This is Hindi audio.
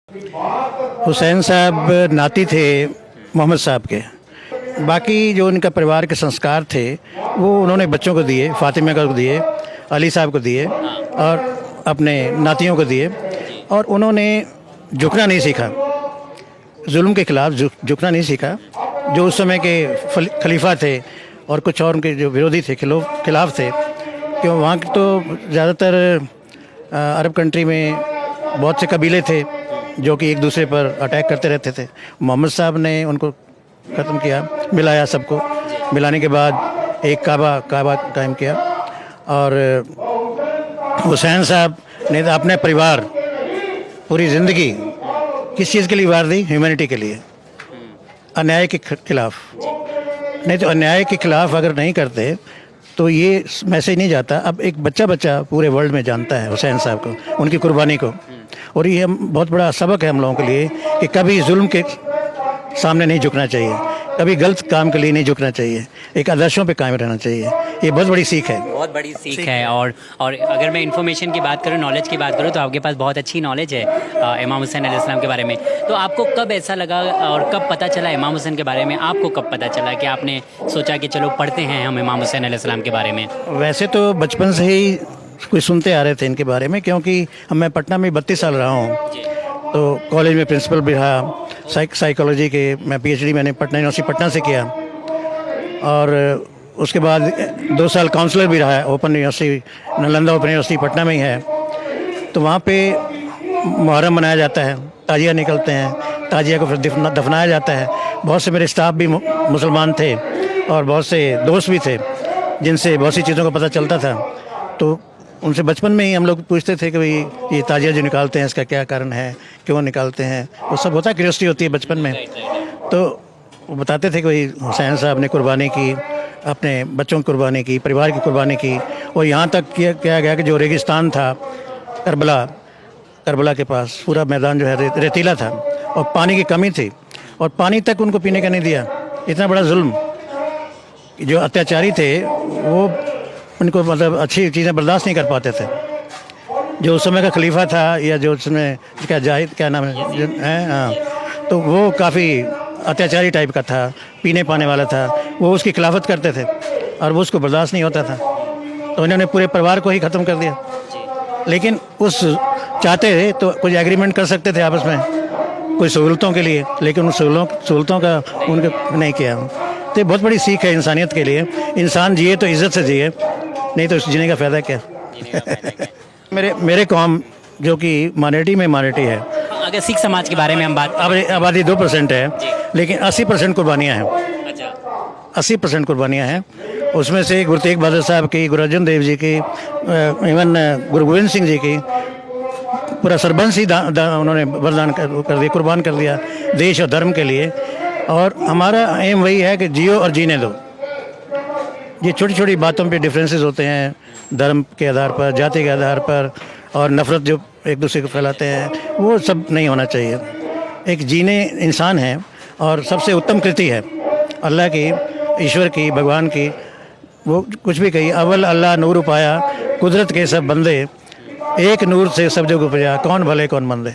हुसैन साहब नाती थे मोहम्मद साहब के। बाकी जो उनका परिवार के संस्कार थे वो उन्होंने बच्चों को दिए, फातिमा को दिए, अली साहब को दिए और अपने नातियों को दिए। और उन्होंने झुकना नहीं सीखा, जुल्म के खिलाफ झुकना नहीं सीखा। जो उस समय के खलीफा थे और कुछ और उनके जो विरोधी थे, खिलाफ थे, क्यों वहाँ तो ज़्यादातर अरब कंट्री में बहुत से कबीले थे जो कि एक दूसरे पर अटैक करते रहते थे। मोहम्मद साहब ने उनको ख़त्म किया, मिलाया सबको। मिलाने के बाद एक काबा कायम किया। और हुसैन साहब ने तो अपने परिवार पूरी ज़िंदगी किस चीज़ के लिए वार दी? ह्यूमैनिटी के लिए, अन्याय के खिलाफ। नहीं तो अन्याय के खिलाफ अगर नहीं करते तो ये मैसेज नहीं जाता। अब एक बच्चा पूरे वर्ल्ड में जानता है हुसैन साहब को, उनकी कुर्बानी को। और ये बहुत बड़ा सबक है हम लोगों के लिए कि कभी जुल्म के सामने नहीं झुकना चाहिए, कभी गलत काम के लिए नहीं झुकना चाहिए, एक आदर्शों पे कायम रहना चाहिए। ये बहुत बड़ी सीख है, बहुत बड़ी सीख है। और अगर मैं इन्फॉर्मेशन की बात करूँ, नॉलेज की बात करूँ, तो आपके पास बहुत अच्छी नॉलेज है इमाम हुसैन अलैहिस्सलाम के बारे में। तो आपको कब ऐसा लगा और कब पता चला इमाम हुसैन के बारे में? आपको कब पता चला कि आपने सोचा कि चलो पढ़ते हैं हम इमाम हुसैन अलैहिस्सलाम के बारे में? वैसे तो बचपन से ही कुछ सुनते आ रहे थे इनके बारे में, क्योंकि मैं पटना में 32 साल रहा हूँ। तो कॉलेज में प्रिंसिपल भी रहा, साइकोलॉजी के मैं PhD मैंने पटना यूनिवर्सिटी पटना से किया। और उसके बाद 2 साल काउंसलर भी रहा है open university, Nalanda open university Patna में ही है। तो वहाँ पे मुहर्रम मनाया जाता है, ताजिया निकलते हैं, ताजिया को फिर दफनाया जाता है। बहुत से मेरे स्टाफ भी मुसलमान थे और बहुत से दोस्त भी थे जिनसे बहुत सी चीज़ों का पता चलता था। तो उनसे बचपन में ही हम लोग पूछते थे कि भाई ये ताजिया जो निकालते हैं इसका क्या कारण है, क्यों निकालते हैं, वो सब होता है, क्यूरियोसिटी होती है बचपन में। तो वो बताते थे कि भाई हुसैन साहब ने कुर्बानी की, अपने बच्चों की कुर्बानी की, परिवार की कुर्बानी की। और यहाँ तक किया गया कि जो रेगिस्तान था करबला के पास, पूरा मैदान जो है रेतीला था और पानी की कमी थी और पानी तक उनको पीने का नहीं दिया। इतना बड़ा जुल्म। जो अत्याचारी थे वो उनको मतलब अच्छी चीज़ें बर्दाश्त नहीं कर पाते थे। जो उस समय का खलीफा था या जो उसमें क्या नाम है, हाँ, तो वो काफ़ी अत्याचारी टाइप का था, पीने पाने वाला था। वो उसकी खिलाफत करते थे और वो उसको बर्दाश्त नहीं होता था, तो इन्होंने पूरे परिवार को ही ख़त्म कर दिया। लेकिन चाहते थे तो कुछ एग्रीमेंट कर सकते थे आपस में कोई सहूलतों के लिए, लेकिन उन सहूलतों का उनके नहीं किया। तो बहुत बड़ी सीख है इंसानियत के लिए। इंसान जिए तो इज़्ज़त से जिए, नहीं तो जीने का फ़ायदा क्या। मेरे कौम जो कि माइनॉरिटी है। अगर सिख समाज के बारे में हम बात, आबादी 2% है, लेकिन 80% कुर्बानियाँ हैं। 80% कुर्बानियाँ हैं। उसमें से गुरु तेग बहादुर साहब की, गुरु अर्जन देव जी की, इवन गुरु गोविंद सिंह जी की, पूरा सरबंस ही उन्होंने बलिदान कर दिया, कुर्बान कर दिया देश और धर्म के लिए। और हमारा एम वही है कि जियो और जीने दो। ये छोटी छोटी बातों पे डिफरेंसेस होते हैं, धर्म के आधार पर, जाति के आधार पर, और नफ़रत जो एक दूसरे को फैलाते हैं, वो सब नहीं होना चाहिए। एक जीने इंसान है और सबसे उत्तम कृति है अल्लाह की, ईश्वर की, भगवान की। वो कुछ भी कही, अव्वल अल्लाह नूर पाया, कुदरत के सब बंदे, एक नूर से सब जग उपजा, कौन भले कौन मंदे।